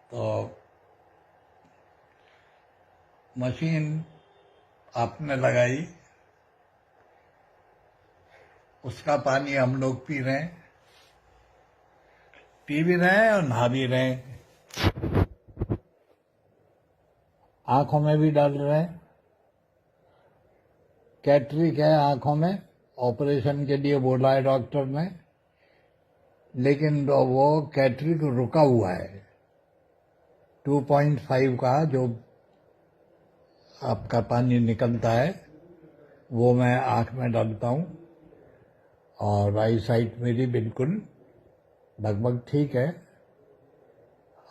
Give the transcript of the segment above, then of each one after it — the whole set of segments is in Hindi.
तो मशीन आपने लगाई, उसका पानी हम लोग पी रहे हैं, पी भी रहे हैं और नहा भी रहे हैं, आंखों में भी डाल रहे हैं। कैटरिक है आंखों में, ऑपरेशन के लिए बोला है डॉक्टर ने, लेकिन वो कैटरिक रुका हुआ है। 2.5 का जो आपका पानी निकलता है वो मैं आंख में डालता हूँ, और आई साइट मेरी बिल्कुल लगभग ठीक है।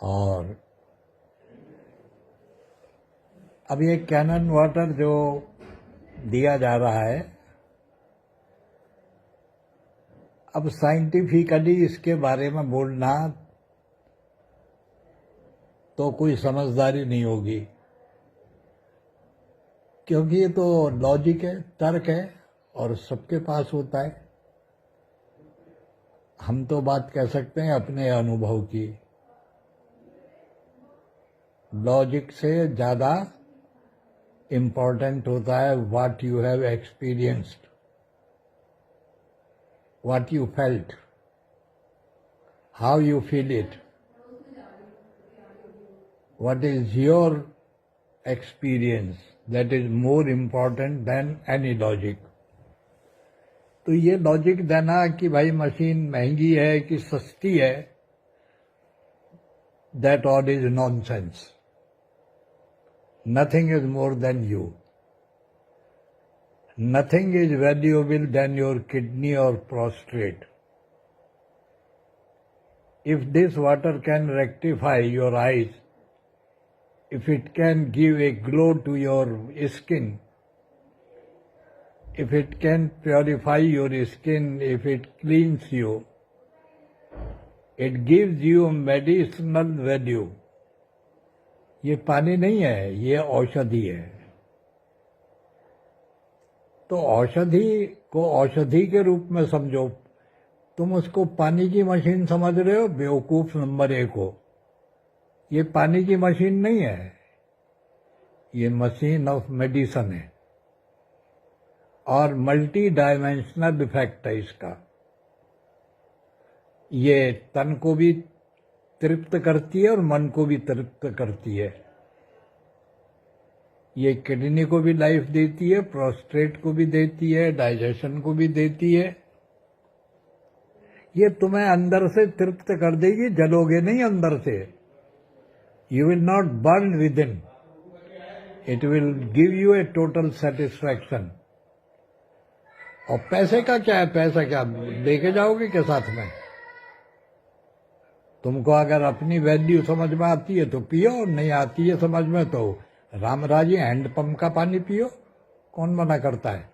और अब ये कैनन वाटर जो दिया जा रहा है, अब साइंटिफिकली इसके बारे में बोलना तो कोई समझदारी नहीं होगी, क्योंकि ये तो लॉजिक है, तर्क है, और सबके पास होता है। हम तो बात कह सकते हैं अपने अनुभव की। लॉजिक से ज़्यादा इम्पोर्टेंट होता है what you have experienced, what you felt, how you feel it, what is your experience, that is more important then any logic. तो ये लॉजिक देना कि भाई मशीन महंगी है कि सस्ती है, that all is nonsense. Nothing is more than you, nothing is valuable than your kidney और prostate. If this water can rectify your eyes, if it can give a glow to your skin, if it can purify your skin, if it cleans you, it gives you medicinal value. ये पानी नहीं है, ये औषधि है। तो औषधि को औषधि के रूप में समझो। तुम उसको पानी की मशीन समझ रहे हो, बेवकूफ नंबर 1 हो। ये पानी की मशीन नहीं है, ये मशीन ऑफ मेडिसिन है, और मल्टी डायमेंशनल इफेक्ट है इसका। ये तन को भी तृप्त करती है और मन को भी तृप्त करती है। ये किडनी को भी लाइफ देती है, प्रोस्टेट को भी देती है, डाइजेशन को भी देती है। ये तुम्हें अंदर से तृप्त कर देगी, जलोगे नहीं अंदर से। You will not burn within. It will give you a total satisfaction. और पैसे का क्या है, पैसा क्या लेके जाओगे के साथ में? तुमको अगर अपनी वैल्यू समझ में आती है तो पियो, नहीं आती है समझ में तो रामराजी हैंडपंप का पानी पियो, कौन मना करता है।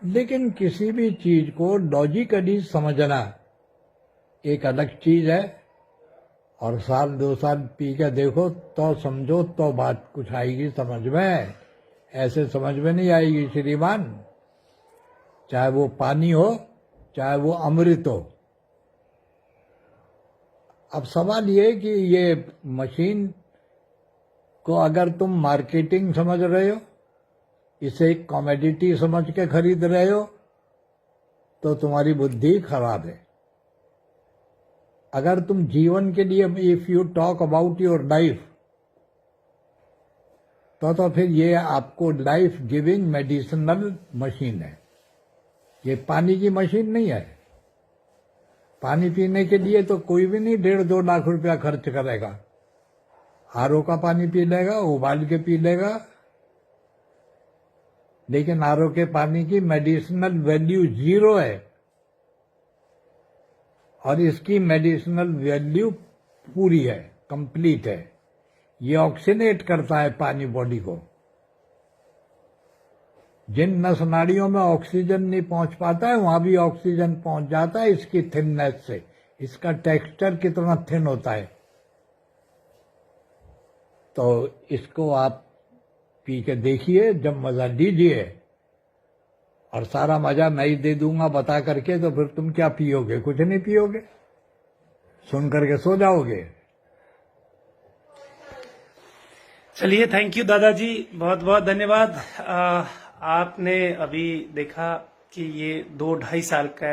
लेकिन किसी भी चीज को लॉजिकली समझना एक अलग चीज है, और 1-2 साल पी के देखो तो समझो तो बात कुछ आएगी समझ में। ऐसे समझ में नहीं आएगी श्रीमान, चाहे वो पानी हो चाहे वो अमृत हो। अब सवाल ये कि ये मशीन को अगर तुम मार्केटिंग समझ रहे हो, इसे एक कॉमोडिटी समझ के खरीद रहे हो, तो तुम्हारी बुद्धि खराब है। अगर तुम जीवन के लिए, if you talk about your life, तो फिर ये आपको लाइफ गिविंग मेडिसिनल मशीन है। ये पानी की मशीन नहीं है। पानी पीने के लिए तो कोई भी नहीं 1.5-2 लाख रुपया खर्च करेगा। आरओ का पानी पी लेगा, उबाल के पी लेगा, लेकिन आरओ के पानी की मेडिसिनल वैल्यू 0 है, और इसकी मेडिसिनल वैल्यू पूरी है, कंप्लीट है। ये ऑक्सीनेट करता है पानी बॉडी को। जिन नस नाड़ियों में ऑक्सीजन नहीं पहुंच पाता है, वहां भी ऑक्सीजन पहुंच जाता है इसकी थिननेस से। इसका टेक्सचर कितना थिन होता है। तो इसको आप पी के देखिए, जब मजा लीजिए, और सारा मजा मैं ही दे दूंगा बता करके, तो फिर तुम क्या पियोगे? कुछ नहीं पियोगे, सुन करके सो जाओगे। चलिए, थैंक यू दादाजी, बहुत बहुत धन्यवाद। आपने अभी देखा कि ये 2-2.5 साल का